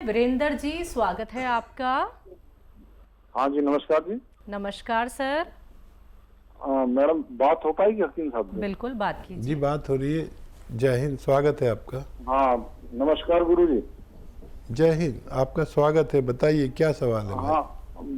वीरेंद्र जी, स्वागत है आपका। हाँ जी, नमस्कार जी। नमस्कार सर। मैडम, बात हो पाएगी हकीम साहब से? बिल्कुल, बात कीजिए जी, बात हो रही है। जय हिंद, स्वागत है आपका। हाँ, नमस्कार गुरु जी। जय हिंद, आपका स्वागत है। बताइए क्या सवाल है भाई? हाँ,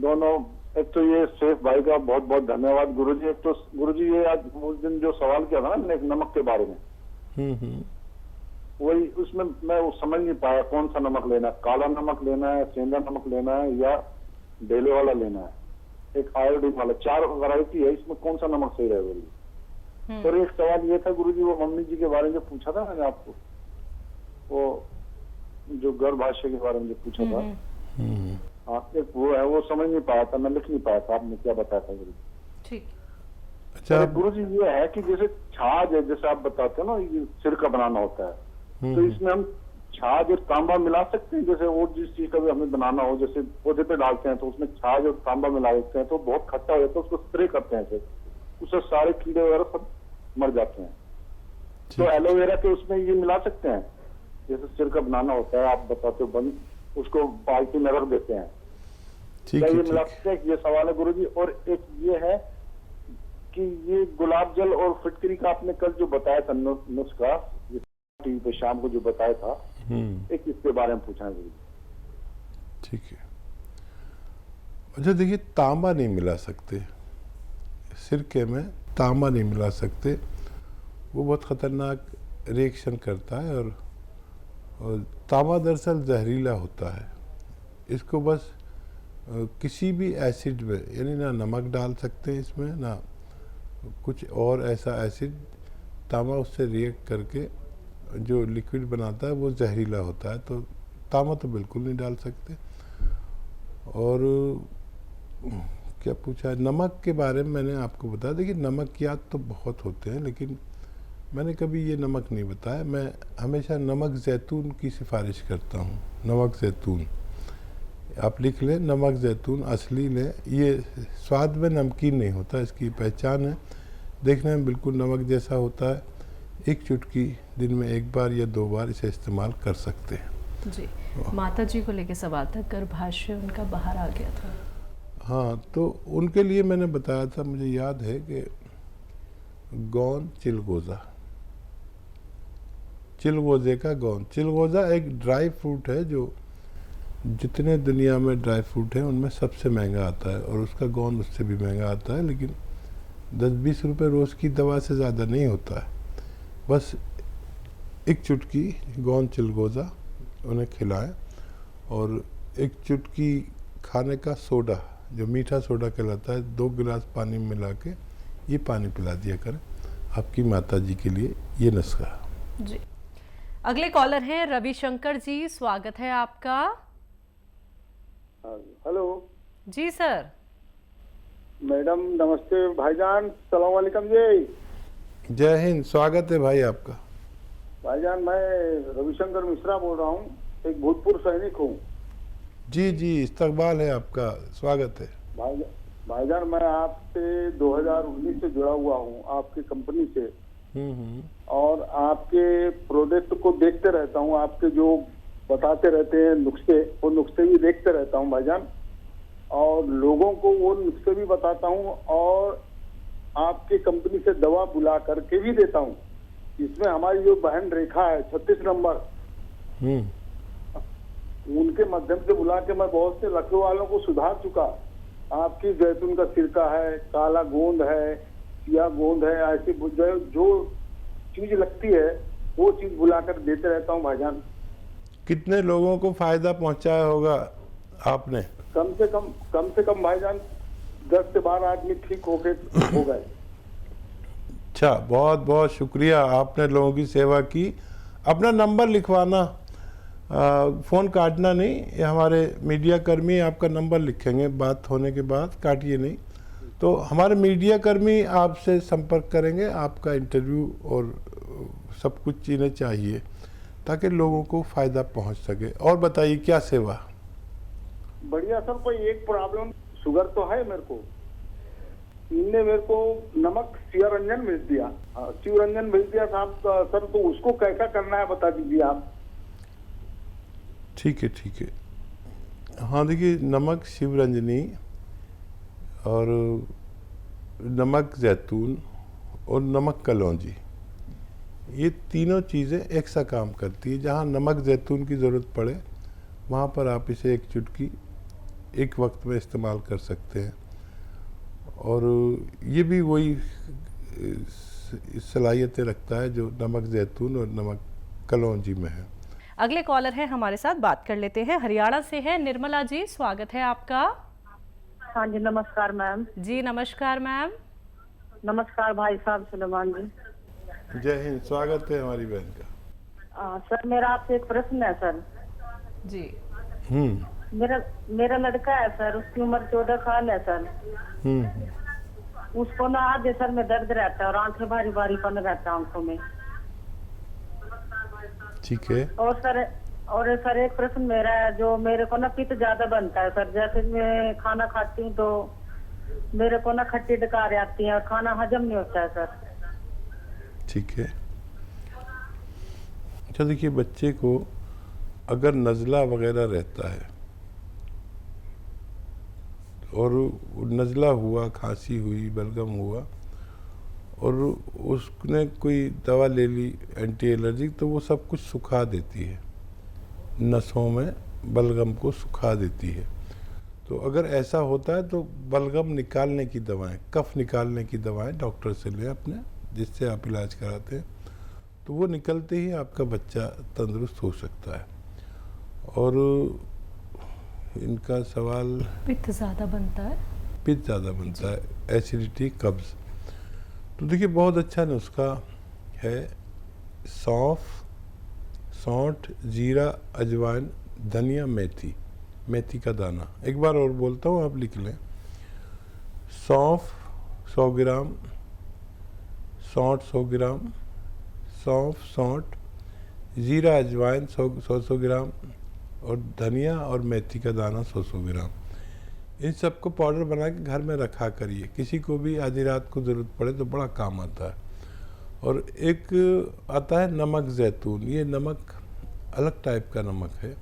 दोनों। एक तो ये शेख भाई का बहुत बहुत धन्यवाद गुरु जी। एक तो गुरु जी, ये आज उस दिन जो सवाल किया था ना मैंने, नमक के बारे में, वही उसमें मैं वो समझ नहीं पाया कौन सा नमक लेना है। काला नमक लेना है, सेंधा नमक लेना है, या ढेले वाला लेना है, एक आयोडीन वाला। 4 वैरायटी है, इसमें कौन सा नमक सही रहेगा? और एक सवाल ये था गुरु जी, वो मम्मी जी के बारे में जो पूछा था मैंने आपको, वो जो गर्भाशय के बारे में जो पूछा था, हाँ, एक वो है, वो समझ नहीं पाया था, मैं लिख नहीं पाया था। आपने क्या बताया था गुरु? ठीक। अच्छा गुरु जी, ये है कि जैसे छाछ है, जैसे आप बताते हो ना, ये सिर का बनाना होता है, तो इसमें हम छाछ और तांबा मिला सकते हैं? जैसे और जिस चीज का भी हमें बनाना हो, जैसे पौधे पे डालते हैं तो उसमें छाछ और तांबा मिला देते हैं, तो बहुत खट्टा हो जाता है, उसको स्प्रे करते हैं, फिर उससे सारे कीड़े वगैरह सब मर जाते हैं। तो एलोवेरा के उसमें ये मिला सकते हैं? जैसे सिर का बनाना होता है, आप बताते हो, बंद उसको बाल्टी में रख देते हैं, क्या ये मिला सकते हैं? ये सवाल है गुरु जी। और एक ये है कि ये गुलाब जल और फिटकरी का आपने कल जो बताया था नुस्खा, टीवी पे शाम को जो बताया था, एक इसके बारे में पूछना है गुरु जी। ठीक है। अच्छा देखिए, तांबा नहीं मिला सकते सिरके में, तांबा नहीं मिला सकते, वो बहुत खतरनाक रिएक्शन करता है। और तांबा दरअसल जहरीला होता है। इसको बस किसी भी एसिड में, यानी ना नमक डाल सकते हैं इसमें, ना कुछ और ऐसा एसिड, तांबा उससे रिएक्ट करके जो लिक्विड बनाता है वो जहरीला होता है, तो तांबा तो बिल्कुल नहीं डाल सकते। और क्या पूछा है नमक के बारे में? मैंने आपको बताया, देखिए नमकियात तो बहुत होते हैं, लेकिन मैंने कभी ये नमक नहीं बताया। मैं हमेशा नमक जैतून की सिफारिश करता हूँ। नमक जैतून आप लिख लें, नमक जैतून असली लें। ये स्वाद में नमकीन नहीं होता, इसकी पहचान है, देखने में बिल्कुल नमक जैसा होता है। एक चुटकी दिन में 1 बार या 2 बार इसे इस्तेमाल कर सकते हैं। जी, माता जी को लेके सवाल था, गर्भाशय उनका बाहर आ गया था। हाँ, तो उनके लिए मैंने बताया था, मुझे याद है कि गौन चिलगोज़ा, चिलगोज़े का गौन। चिलगोज़ा एक ड्राई फ्रूट है जो जितने दुनिया में ड्राई फ्रूट हैं उनमें सबसे महंगा आता है, और उसका गौन उससे भी महंगा आता है, लेकिन 10-20 रुपये रोज़ की दवा से ज़्यादा नहीं होता है। बस एक चुटकी गौन चिलगोज़ा उन्हें खिलाएं, और एक चुटकी खाने का सोडा, जो मीठा सोडा कहलाता है, 2 गिलास पानी में मिला के ये पानी पिला दिया करें आपकी माता जी के लिए। ये नुस्खा जी। अगले कॉलर हैं रविशंकर जी, स्वागत है आपका। हेलो जी सर। मैडम, नमस्ते भाईजान, सलाम वालेकुम जी। जय हिंद, स्वागत है भाई आपका। भाईजान, मैं रविशंकर मिश्रा बोल रहा हूँ, एक भूतपूर्व सैनिक हूँ। जी जी, इस्तकबाल है आपका, स्वागत है। भाईजान, मैं आपसे 2019 से जुड़ा हुआ हूँ, आपकी कंपनी से, और आपके प्रोडक्ट को देखते रहता हूँ। आपके जो बताते रहते हैं नुस्खे, वो नुस्खे भी देखते रहता हूँ भाईजान, और लोगों को वो नुस्खे भी बताता हूँ, और आपकी कंपनी से दवा बुला करके भी देता हूँ। इसमें हमारी जो बहन रेखा है 36 नंबर, उनके माध्यम से बुला के मैं बहुत से लखनऊ वालों को सुधार चुका। आपकी जैतून का सिरका है, काला गोंद है, सिया गोंद है, ऐसी जो चीज लगती है वो चीज बुलाकर देते रहता हूँ भाईजान। कितने लोगों को फायदा पहुंचाया होगा आपने? कम से कम भाईजान 10 से 12 आदमी ठीक हो गए। अच्छा, बहुत बहुत शुक्रिया, आपने लोगों की सेवा की। अपना नंबर लिखवाना, फ़ोन काटना नहीं, ये हमारे मीडिया कर्मी आपका नंबर लिखेंगे बात होने के बाद, काटिए नहीं। तो हमारे मीडिया कर्मी आपसे संपर्क करेंगे, आपका इंटरव्यू और सब कुछ चीज़ें चाहिए ताकि लोगों को फ़ायदा पहुंच सके। और बताइए क्या सेवा? बढ़िया सर, कोई एक प्रॉब्लम, शुगर तो है मेरे को, इनने मेरे को नमक शिवरंजन भेज दिया, शिवरंजन भेज दिया साहब सर, तो उसको कैसा करना है बता दीजिए आप। ठीक है, ठीक है। हाँ, देखिए, नमक शिवरंजनी और नमक जैतून और नमक कलौंजी, ये तीनों चीज़ें एक सा काम करती है। जहाँ नमक जैतून की ज़रूरत पड़े वहाँ पर आप इसे एक चुटकी एक वक्त में इस्तेमाल कर सकते हैं, और ये भी वही सलाहियतें रखता है जो नमक जैतून और नमक कलौंजी में है। अगले कॉलर हैं हमारे साथ, बात कर लेते हैं। हरियाणा से है निर्मला जी, स्वागत है आपका। हाँ जी, नमस्कार मैम। जी नमस्कार मैम। नमस्कार भाई साहब सुलेमान जी। जय हिंद, स्वागत है हमारी बहन का। सर, मेरा आपसे एक प्रश्न है सर। जी। मेरा लड़का है सर, उसकी उम्र 14 साल है सर। उसको ना आधे सर में दर्द रहता है और आंखें भारी भारीपन रहता है आंखों में। ठीक है। और सर एक प्रश्न मेरा है, जो मेरे को ना पित्त ज्यादा बनता है सर। जैसे मैं खाना खाती हूँ तो मेरे को ना खट्टी डकार आती है और खाना हजम नहीं होता है सर। ठीक है। अच्छा, देखिए, बच्चे को अगर नज़ला वगैरह रहता है और नज़ला हुआ, खांसी हुई, बलगम हुआ और उसने कोई दवा ले ली एंटी एलर्जिक, तो वो सब कुछ सुखा देती है, नसों में बलगम को सुखा देती है। तो अगर ऐसा होता है तो बलगम निकालने की दवाएं, कफ निकालने की दवाएं डॉक्टर से लें अपने, जिससे आप इलाज कराते हैं, तो वो निकलते ही आपका बच्चा तंदुरुस्त हो सकता है। और इनका सवाल, पित्त ज़्यादा बनता है, पित्त ज़्यादा बनता है, एसिडिटी, कब्ज़, तो देखिए बहुत अच्छा नुस्खा है। सौंठ, जीरा, अजवाइन, धनिया, मेथी का दाना। एक बार और बोलता हूँ, आप लिख लें। सौंफ 100 ग्राम, सौंठ 100 ग्राम, सौंठ, जीरा, अजवाइन 100 ग्राम और धनिया और मेथी का दाना 100 ग्राम। इन सबको पाउडर बना के घर में रखा करिए, किसी को भी आधी रात को ज़रूरत पड़े तो बड़ा काम आता है। और एक आता है नमक जैतून, ये नमक अलग टाइप का नमक है,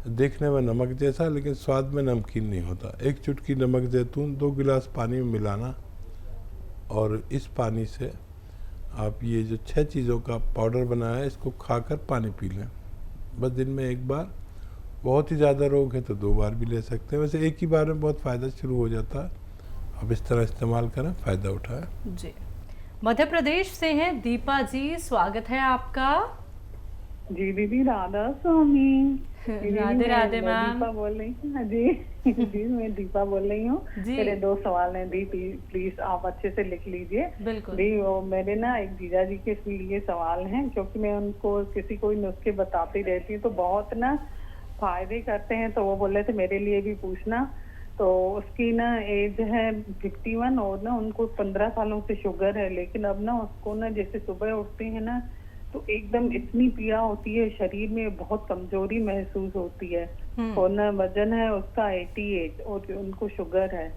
देखने में नमक जैसा लेकिन स्वाद में नमकीन नहीं होता। एक चुटकी नमक जैतून 2 गिलास पानी में मिलाना और इस पानी से आप ये जो 6 चीज़ों का पाउडर बनाया है इसको खाकर पानी पी लें, बस दिन में एक बार। बहुत ही ज़्यादा रोग है तो 2 बार भी ले सकते हैं। वैसे एक ही बार में बहुत फ़ायदा शुरू हो जाता है। अब इस तरह इस्तेमाल करें, फ़ायदा उठाएं। जी। मध्य प्रदेश से हैं दीपा जी, स्वागत है आपका। जी दीदी, राधा स्वामी। राधे राधे मैम। दीपा बोल रही हूँ। हाँ जी जी, मैं दीपा बोल रही हूँ। मेरे 2 सवाल हैं दी, प्लीज आप अच्छे से लिख लीजिए। बिल्कुल। दी, वो मेरे ना एक जीजा जी के लिए सवाल हैं, क्योंकि मैं उनको किसी को नुस्खे बताती रहती हूँ तो बहुत ना फायदे करते हैं, तो वो बोल रहे थे मेरे लिए भी पूछना। तो उसकी ना एज है 51 और ना उनको 15 सालों से शुगर है, लेकिन अब ना उसको ना जैसे सुबह उठते हैं ना तो एकदम इतनी पीड़ा होती है, शरीर में बहुत कमजोरी महसूस होती है। और ना वजन है उसका 88 और उनको शुगर है।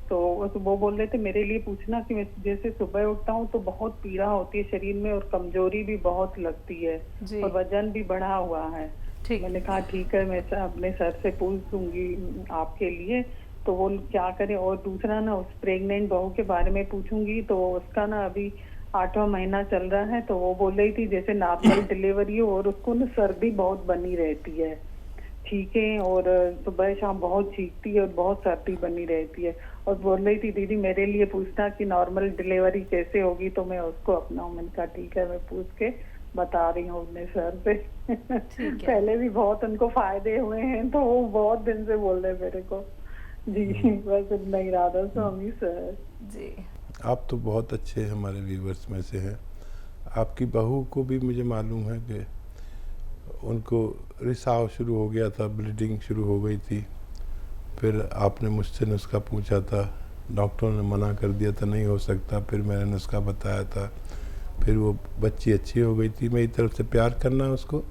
तो वो बोल रहे थे मेरे लिए पूछना कि मैं जैसे सुबह उठता हूँ तो बहुत पीड़ा होती है शरीर में और कमजोरी भी बहुत लगती है और वजन भी बढ़ा हुआ है। मैंने कहा ठीक है, मैं अपने सर से पूछूंगी आपके लिए तो वो क्या करें। और दूसरा ना उस प्रेग्नेंट बहू के बारे में पूछूंगी, तो उसका ना अभी 8वां महीना चल रहा है, तो वो बोल रही थी जैसे नॉर्मल डिलीवरी हो और उसको ना सर्दी बहुत बनी रहती है, ठीक है, और सुबह शाम बहुत चीखती है और बहुत सर्दी बनी रहती है। और बोल रही थी दीदी मेरे लिए पूछना कि नॉर्मल डिलीवरी कैसे होगी, तो मैं उसको अपनाऊं। मैंने कहा ठीक है, मैं पूछ के बता रही हूँ अपने सर से। पहले भी बहुत उनको फायदे हुए हैं, तो वो बहुत दिन से बोल रहे मेरे को। जी बस इतना ही, राधा स्वामी सर जी। आप तो बहुत अच्छे हमारे व्यूवर्स में से हैं। आपकी बहू को भी मुझे मालूम है कि उनको रिसाव शुरू हो गया था, ब्लीडिंग शुरू हो गई थी, फिर आपने मुझसे नुस्खा पूछा था, डॉक्टरों ने मना कर दिया था नहीं हो सकता, फिर मैंने नुस्खा बताया था, फिर वो बच्ची अच्छी हो गई थी। मेरी तरफ से प्यार करना उसको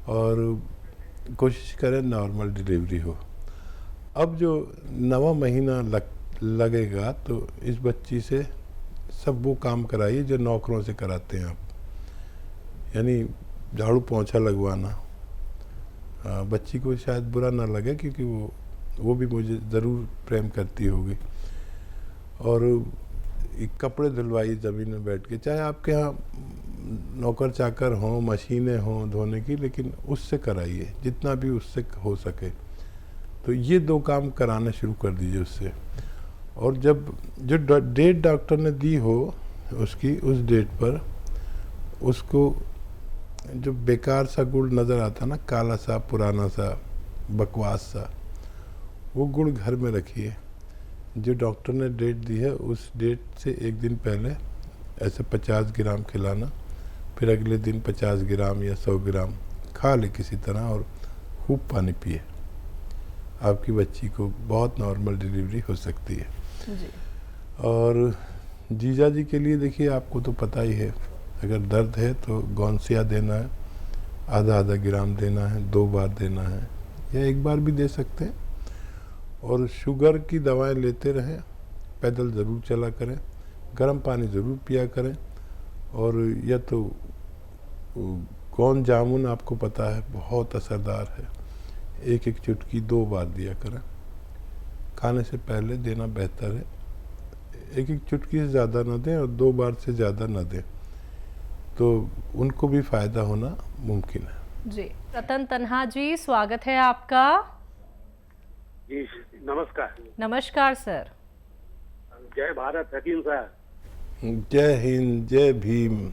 और कोशिश करें नॉर्मल डिलीवरी हो। अब जो 9वां महीना लगेगा तो इस बच्ची से सब वो काम कराइए जो नौकरों से कराते हैं आप, यानी झाड़ू पोंछा लगवाना, बच्ची को शायद बुरा ना लगे, क्योंकि वो भी मुझे ज़रूर प्रेम करती होगी। और एक कपड़े धुलवाइए ज़मीन में बैठ के, चाहे आपके यहाँ नौकर चाकर हों, मशीनें हों धोने की, लेकिन उससे कराइए जितना भी उससे हो सके। तो ये 2 काम कराना शुरू कर दीजिए उससे। और जब जो डेट डॉक्टर ने दी हो उसकी, उस डेट पर उसको जो बेकार सा गुड़ नज़र आता ना, काला सा, पुराना सा, बकवास सा, वो गुड़ घर में रखिए। जो डॉक्टर ने डेट दी है उस डेट से 1 दिन पहले ऐसे 50 ग्राम खिलाना, फिर अगले दिन 50 ग्राम या 100 ग्राम खा ले किसी तरह, और खूब पानी पिए। आपकी बच्ची को बहुत नॉर्मल डिलीवरी हो सकती है। जी। और जीजा जी के लिए देखिए, आपको तो पता ही है, अगर दर्द है तो गौनसिया देना है, आधा ग्राम देना है, 2 बार देना है, या 1 बार भी दे सकते हैं। और शुगर की दवाएं लेते रहें, पैदल ज़रूर चला करें, गर्म पानी ज़रूर पिया करें। और या तो गोंद जामुन आपको पता है बहुत असरदार है, 1 चुटकी 2 बार दिया करें, खाने से पहले देना बेहतर है। 1 चुटकी से ज़्यादा ना दें और 2 बार से ज़्यादा ना दें, तो उनको भी फ़ायदा होना मुमकिन है। जी। रतन तन्हा जी, स्वागत है आपका। जी नमस्कार। नमस्कार सर। जय भारत हकीम साहब। जय हिंद, जय भीम।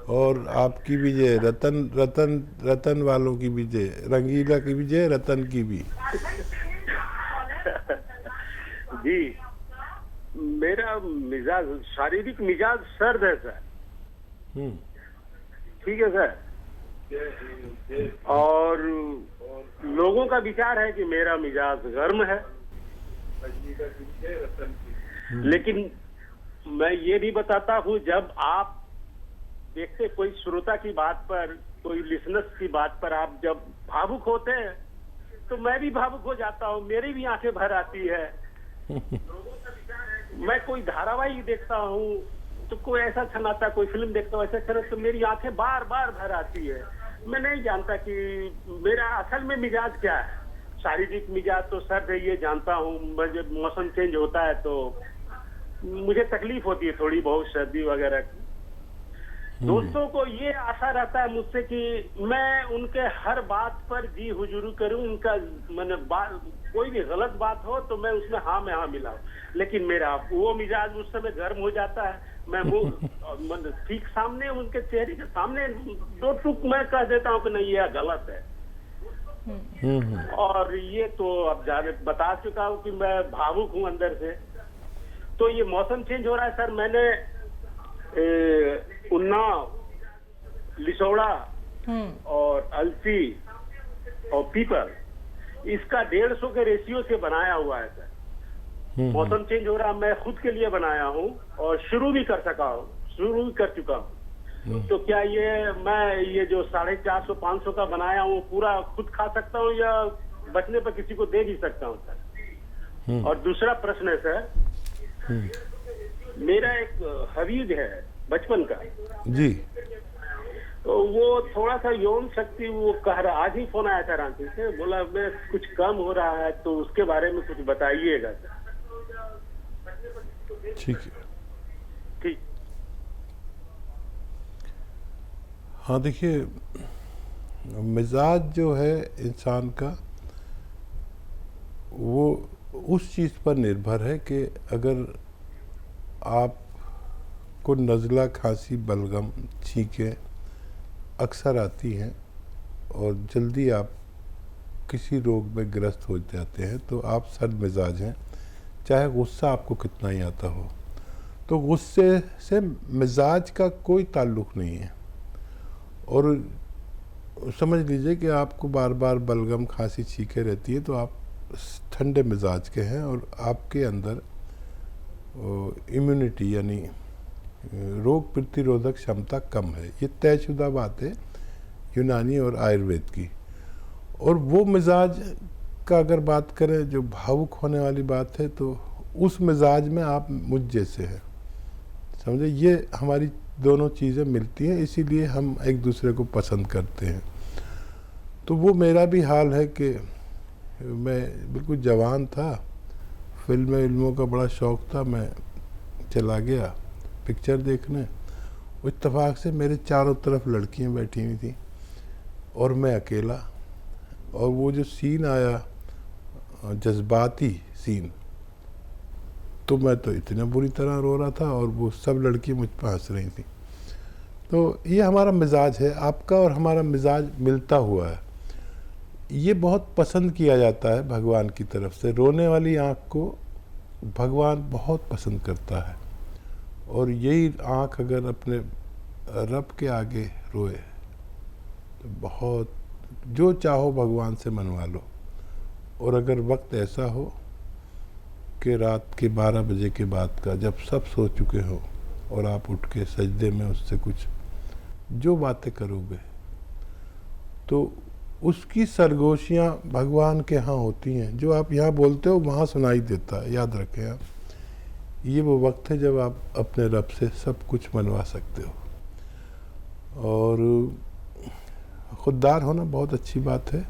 और आपकी भी जय, रतन वालों की भी जय, रंगीला की भी जय, रतन की भी। जी, मेरा मिजाज, शारीरिक मिजाज सर्द है सर। ठीक है सर। और लोगों का विचार है कि मेरा मिजाज गर्म है, लेकिन मैं ये भी बताता हूँ, जब आप देखते कोई श्रोता की बात पर, कोई लिसनर्स की बात पर आप जब भावुक होते हैं, तो मैं भी भावुक हो जाता हूँ, मेरी भी आंखें भर आती है। मैं कोई धारावाहिक देखता हूँ तो कोई ऐसा छनाता, कोई फिल्म देखता हूँ ऐसा छना, तो मेरी आंखें बार बार भर आती है। मैं नहीं जानता कि मेरा असल में मिजाज क्या है। शारीरिक मिजाज तो सर्द है, ये जानता हूँ। जब मौसम चेंज होता है तो मुझे तकलीफ होती है थोड़ी बहुत, सर्दी वगैरह की। दोस्तों को ये आशा रहता है मुझसे कि मैं उनके हर बात पर जी हुजूरी करूं, उनका मैंने कोई भी गलत बात हो तो मैं उसमें हाँ में हाँ मिलाऊं। लेकिन मेरा वो मिजाज उस समय गर्म हो जाता है। मैं ठीक सामने, उनके चेहरे के सामने 2 टूक मैं कह देता हूँ कि नहीं ये गलत है। और ये तो अब जाने बता चुका हूँ कि मैं भावुक हूँ अंदर से। तो ये मौसम चेंज हो रहा है सर। मैंने उन्नाव, लिसोड़ा और अलसी और पीपल, इसका 150 के रेशियो से बनाया हुआ है सर। मौसम चेंज हो रहा, मैं खुद के लिए बनाया हूँ और शुरू भी कर चुका हूँ। तो क्या मैं ये जो 450-500 का बनाया हूँ पूरा खुद खा सकता हूँ, या बचने पर किसी को दे भी सकता हूँ सर? और दूसरा प्रश्न है सर, मेरा एक हवीज है बचपन का जी, तो वो थोड़ा सा यौन शक्ति वो कह रहा, आज ही फोन आया था रांची से, बोला मैं कुछ कम हो रहा है, तो उसके बारे में कुछ बताइएगा सर। ठीक है। ठीक। हाँ देखिए, मिजाज जो है इंसान का, वो उस चीज़ पर निर्भर है कि अगर आपको नज़ला, खांसी, बलगम, छींकें अक्सर आती हैं और जल्दी आप किसी रोग में ग्रस्त हो जाते हैं, तो आप सर्द मिजाज हैं, चाहे गुस्सा आपको कितना ही आता हो। तो गुस्से से मिजाज का कोई ताल्लुक़ नहीं है। और समझ लीजिए कि आपको बार बार बलगम, खांसी, छींकें रहती है, तो आप ठंडे मिजाज के हैं और आपके अंदर इम्यूनिटी यानी रोग प्रतिरोधक क्षमता कम है। ये तयशुदा बात है यूनानी और आयुर्वेद की। और वो मिजाज का अगर बात करें जो भावुक होने वाली बात है, तो उस मिजाज में आप मुझ जैसे हैं, समझे। ये हमारी दोनों चीज़ें मिलती हैं, इसीलिए हम एक दूसरे को पसंद करते हैं। तो वो मेरा भी हाल है कि मैं बिल्कुल जवान था, फिल्मों का बड़ा शौक़ था, मैं चला गया पिक्चर देखने। इत्तेफाक से मेरे चारों तरफ लड़कियां बैठी हुई थी और मैं अकेला, और वो जो सीन आया जज्बाती सीन, तो मैं तो इतना बुरी तरह रो रहा था और वो सब लड़कियां मुझ पर हंस रही थी। तो ये हमारा मिजाज है, आपका और हमारा मिजाज मिलता हुआ है। ये बहुत पसंद किया जाता है भगवान की तरफ से, रोने वाली आँख को भगवान बहुत पसंद करता है। और यही आँख अगर अपने रब के आगे रोए तो बहुत, जो चाहो भगवान से मनवा लो। और अगर वक्त ऐसा हो कि रात के 12 बजे के बाद का, जब सब सो चुके हो और आप उठ के सजदे में उससे कुछ जो बातें करोगे, तो उसकी सरगोशियाँ भगवान के यहाँ होती हैं। जो आप यहाँ बोलते हो वहाँ सुनाई देता है। याद रखें आप, ये वो वक्त है जब आप अपने रब से सब कुछ मनवा सकते हो। और खुददार होना बहुत अच्छी बात है।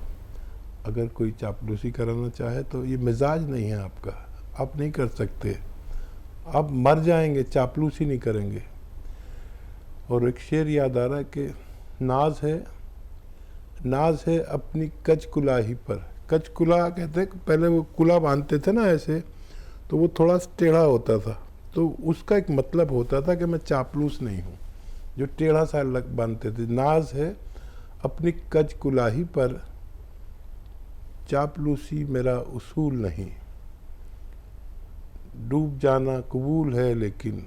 अगर कोई चापलूसी कराना चाहे तो ये मिजाज नहीं है आपका, आप नहीं कर सकते, आप मर जाएंगे, चापलूसी नहीं करेंगे। और एक शेर याद आ रहा है कि नाज है अपनी कच कुलाही पर। कच कुला कहते हैं, पहले वो कुला बांधते थे ना ऐसे, तो वो थोड़ा टेढ़ा होता था, तो उसका एक मतलब होता था कि मैं चापलूस नहीं हूँ, जो टेढ़ा सा लग बांधते थे। नाज है अपनी कच कुलाही पर, चापलूसी मेरा उसूल नहीं। डूब जाना कबूल है लेकिन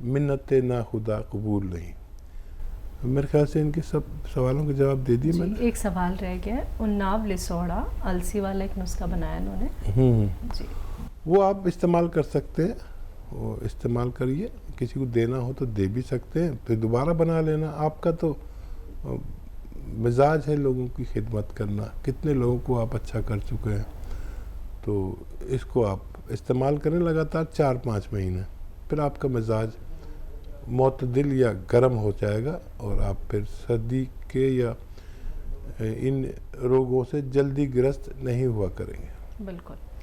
मिन्नते ना खुदा कबूल नहीं। मेरे ख्याल से इनके सब सवालों के जवाब दे दिए मैंने। एक सवाल रह गया, उन्नाव लिसोड़ा अलसी वाला एक नुस्खा बनाया इन्होंने जी, वो आप इस्तेमाल कर सकते हैं, वो इस्तेमाल करिए। किसी को देना हो तो दे भी सकते हैं, फिर दोबारा बना लेना। आपका तो मिजाज है लोगों की खिदमत करना, कितने लोगों को आप अच्छा कर चुके हैं। तो इसको आप इस्तेमाल करें लगातार 4-5 महीने, फिर आपका मिजाज मोतदिल या गर्म हो जाएगा और आप फिर सर्दी के या इन रोगों से जल्दी ग्रस्त नहीं हुआ करेंगे। बिल्कुल।